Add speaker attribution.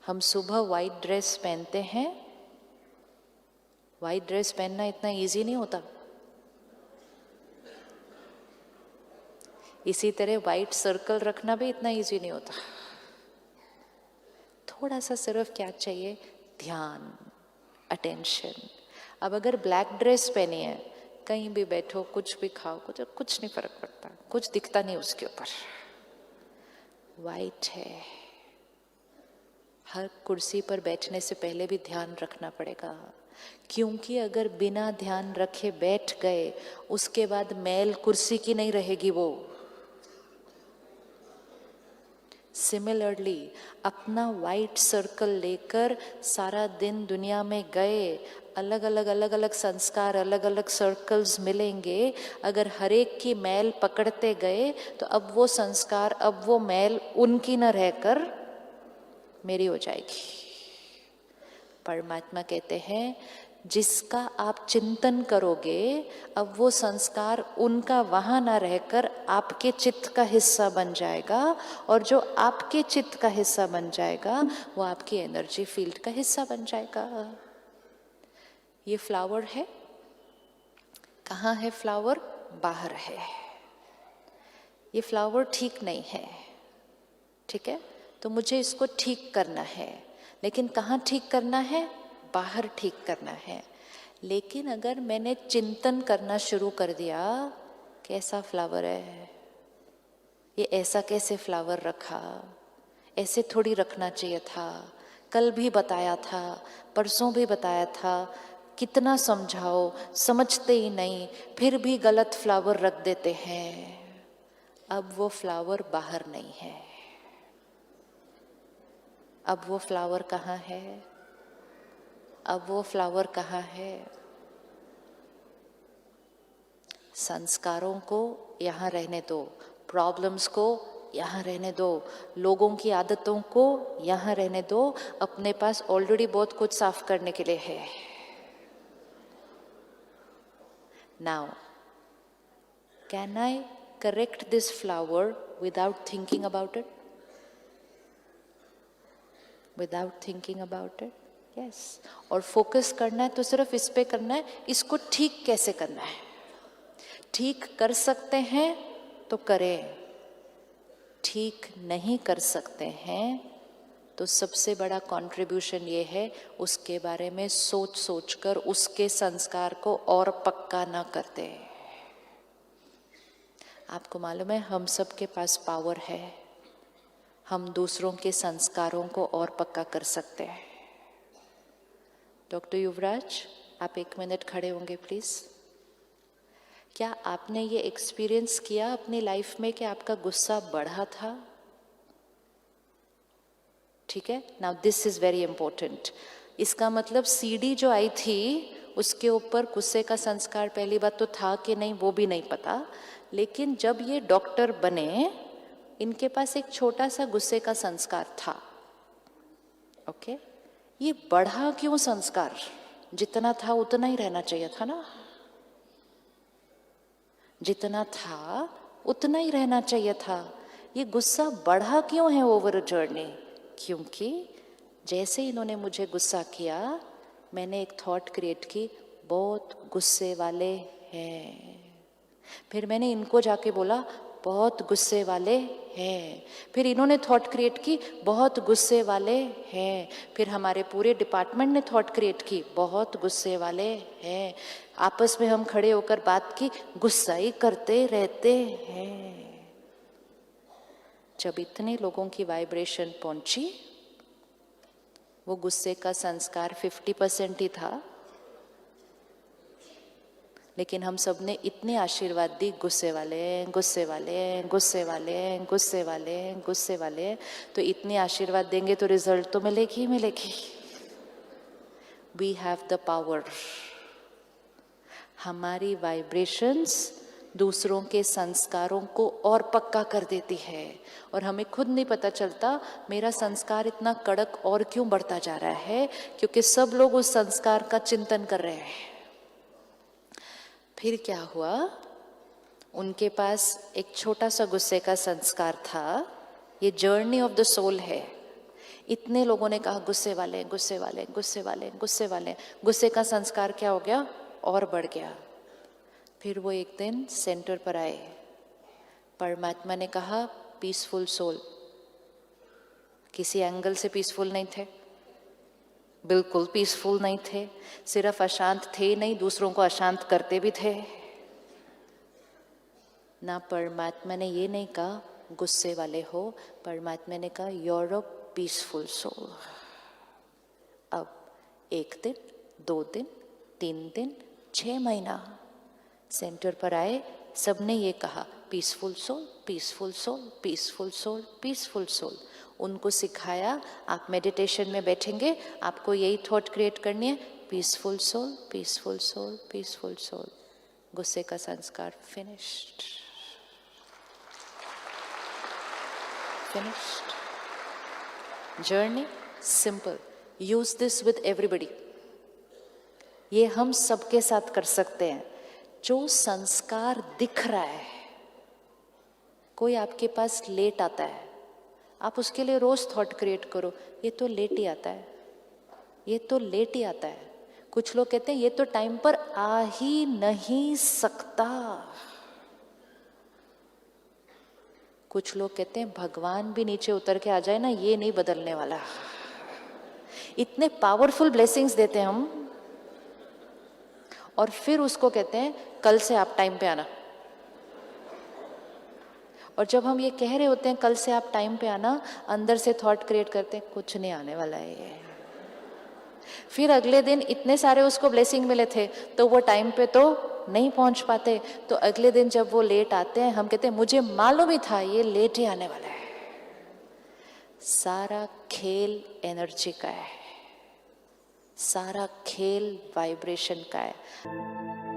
Speaker 1: हम सुबह white dress पहनते हैं। वाइट ड्रेस पहनना इतना इजी नहीं होता। इसी तरह वाइट सर्कल रखना भी इतना इजी नहीं होता। थोड़ा सा सिर्फ क्या चाहिए, ध्यान, अटेंशन। अब अगर ब्लैक ड्रेस पहनी है, कहीं भी बैठो, कुछ भी खाओ, कुछ नहीं फर्क पड़ता, कुछ दिखता नहीं उसके ऊपर। वाइट है, हर कुर्सी पर बैठने से पहले भी ध्यान रखना पड़ेगा, क्योंकि अगर बिना ध्यान रखे बैठ गए, उसके बाद मैल कुर्सी की नहीं रहेगी वो। सिमिलरली अपना वाइट सर्कल लेकर सारा दिन दुनिया में गए, अलग अलग संस्कार, अलग अलग सर्कल्स मिलेंगे। अगर हर एक की मैल पकड़ते गए तो अब वो संस्कार, अब वो मैल उनकी न रहकर मेरी हो जाएगी। परमात्मा कहते हैं जिसका आप चिंतन करोगे, अब वो संस्कार उनका वहां ना रहकर आपके चित्त का हिस्सा बन जाएगा, और जो आपके चित्त का हिस्सा बन जाएगा वो आपकी एनर्जी फील्ड का हिस्सा बन जाएगा। ये फ्लावर है, कहाँ है फ्लावर? बाहर है। ये फ्लावर ठीक नहीं है, ठीक है, तो मुझे इसको ठीक करना है। लेकिन कहाँ ठीक करना है? बाहर ठीक करना है। लेकिन अगर मैंने चिंतन करना शुरू कर दिया, कैसा फ्लावर है ये, ऐसा कैसे फ्लावर रखा, ऐसे थोड़ी रखना चाहिए था, कल भी बताया था, परसों भी बताया था, कितना समझाओ समझते ही नहीं, फिर भी गलत फ्लावर रख देते हैं। अब वो फ्लावर बाहर नहीं है, अब वो फ्लावर कहाँ है? अब वो फ्लावर कहाँ है? संस्कारों को यहाँ रहने दो, प्रॉब्लम्स को यहाँ रहने दो, लोगों की आदतों को यहाँ रहने दो। अपने पास ऑलरेडी बहुत कुछ साफ करने के लिए है। Now can I correct this flower without thinking about it? Without thinking about it, yes. और फोकस करना है तो सिर्फ इस पे करना है, इसको ठीक कैसे करना है। ठीक कर सकते हैं तो करें, ठीक नहीं कर सकते हैं तो सबसे बड़ा कंट्रीब्यूशन ये है, उसके बारे में सोच सोचकर उसके संस्कार को और पक्का ना करते। आपको मालूम है हम सब के पास पावर है, हम दूसरों के संस्कारों को और पक्का कर सकते हैं। डॉक्टर युवराज, आप 1 मिनट खड़े होंगे प्लीज। क्या आपने ये एक्सपीरियंस किया अपनी लाइफ में कि आपका गुस्सा बढ़ा था? ठीक है, now this is very important. इसका मतलब सीडी जो आई थी उसके ऊपर गुस्से का संस्कार पहली बात तो था कि नहीं वो भी नहीं पता, लेकिन जब ये डॉक्टर बने इनके पास एक छोटा सा गुस्से का संस्कार था। ओके, ये बढ़ा क्यों संस्कार? जितना था उतना ही रहना चाहिए था ना, जितना था उतना ही रहना चाहिए था। ये गुस्सा बढ़ा क्यों है ओवर जर्नी? क्योंकि जैसे इन्होंने मुझे गुस्सा किया, मैंने एक थॉट क्रिएट की, बहुत गुस्से वाले हैं। फिर मैंने इनको जाके बोला बहुत गुस्से वाले हैं। फिर इन्होंने थॉट क्रिएट की, बहुत गुस्से वाले हैं। फिर हमारे पूरे डिपार्टमेंट ने थॉट क्रिएट की, बहुत गुस्से वाले हैं। आपस में हम खड़े होकर बात की, गुस्सा ही करते रहते हैं। जब इतने लोगों की वाइब्रेशन पहुंची, वो गुस्से का संस्कार 50% ही था, लेकिन हम सब ने इतने आशीर्वाद दी, गुस्से वाले गुस्से वाले गुस्से वाले गुस्से वाले गुस्से वाले, तो इतने आशीर्वाद देंगे तो रिजल्ट तो मिलेगी ही मिलेगी। We have the power. हमारी वाइब्रेशंस दूसरों के संस्कारों को और पक्का कर देती है, और हमें खुद नहीं पता चलता मेरा संस्कार इतना कड़क और क्यों बढ़ता जा रहा है, क्योंकि सब लोग उस संस्कार का चिंतन कर रहे हैं। फिर क्या हुआ, उनके पास एक छोटा सा गुस्से का संस्कार था। ये जर्नी ऑफ द सोल है। इतने लोगों ने कहा गुस्से वाले गुस्से वाले गुस्से वाले गुस्से वाले, गुस्से का संस्कार क्या हो गया और बढ़ गया। फिर वो एक दिन सेंटर पर आए, परमात्मा ने कहा पीसफुल सोल। किसी एंगल से पीसफुल नहीं थे, बिल्कुल पीसफुल नहीं थे, सिर्फ अशांत थे नहीं, दूसरों को अशांत करते भी थे ना। परमात्मा ने ये नहीं कहा गुस्से वाले हो, परमात्मा ने कहा योर अ पीसफुल सोल। अब 1 दिन, 2 दिन, 3 दिन, 6 महीना सेंटर पर आए, सबने ये कहा peaceful soul, peaceful soul, peaceful soul, peaceful soul. उनको सिखाया आप मेडिटेशन में बैठेंगे, आपको यही थॉट क्रिएट करनी है, peaceful soul, peaceful soul, peaceful soul. गुस्से का संस्कार finished, finished. Journey simple. Use this with everybody. ये हम सबके साथ कर सकते हैं। जो संस्कार दिख रहा है, कोई आपके पास लेट आता है, आप उसके लिए रोज थॉट क्रिएट करो, ये तो लेट ही आता है, ये तो लेट ही आता है। कुछ लोग कहते हैं ये तो टाइम पर आ ही नहीं सकता। कुछ लोग कहते हैं भगवान भी नीचे उतर के आ जाए ना, ये नहीं बदलने वाला। इतने पावरफुल ब्लेसिंग्स देते हैं हम, और फिर उसको कहते हैं कल से आप टाइम पे आना। और जब हम ये कह रहे होते हैं कल से आप टाइम पे आना, अंदर से थॉट क्रिएट करते हैं कुछ नहीं आने वाला है ये। फिर अगले दिन इतने सारे उसको ब्लेसिंग मिले थे, तो वो टाइम पे तो नहीं पहुंच पाते। तो अगले दिन जब वो लेट आते हैं, हम कहते हैं मुझे मालूम ही था ये लेट ही आने वाला है। सारा खेल एनर्जी का है, सारा खेल वाइब्रेशन का है।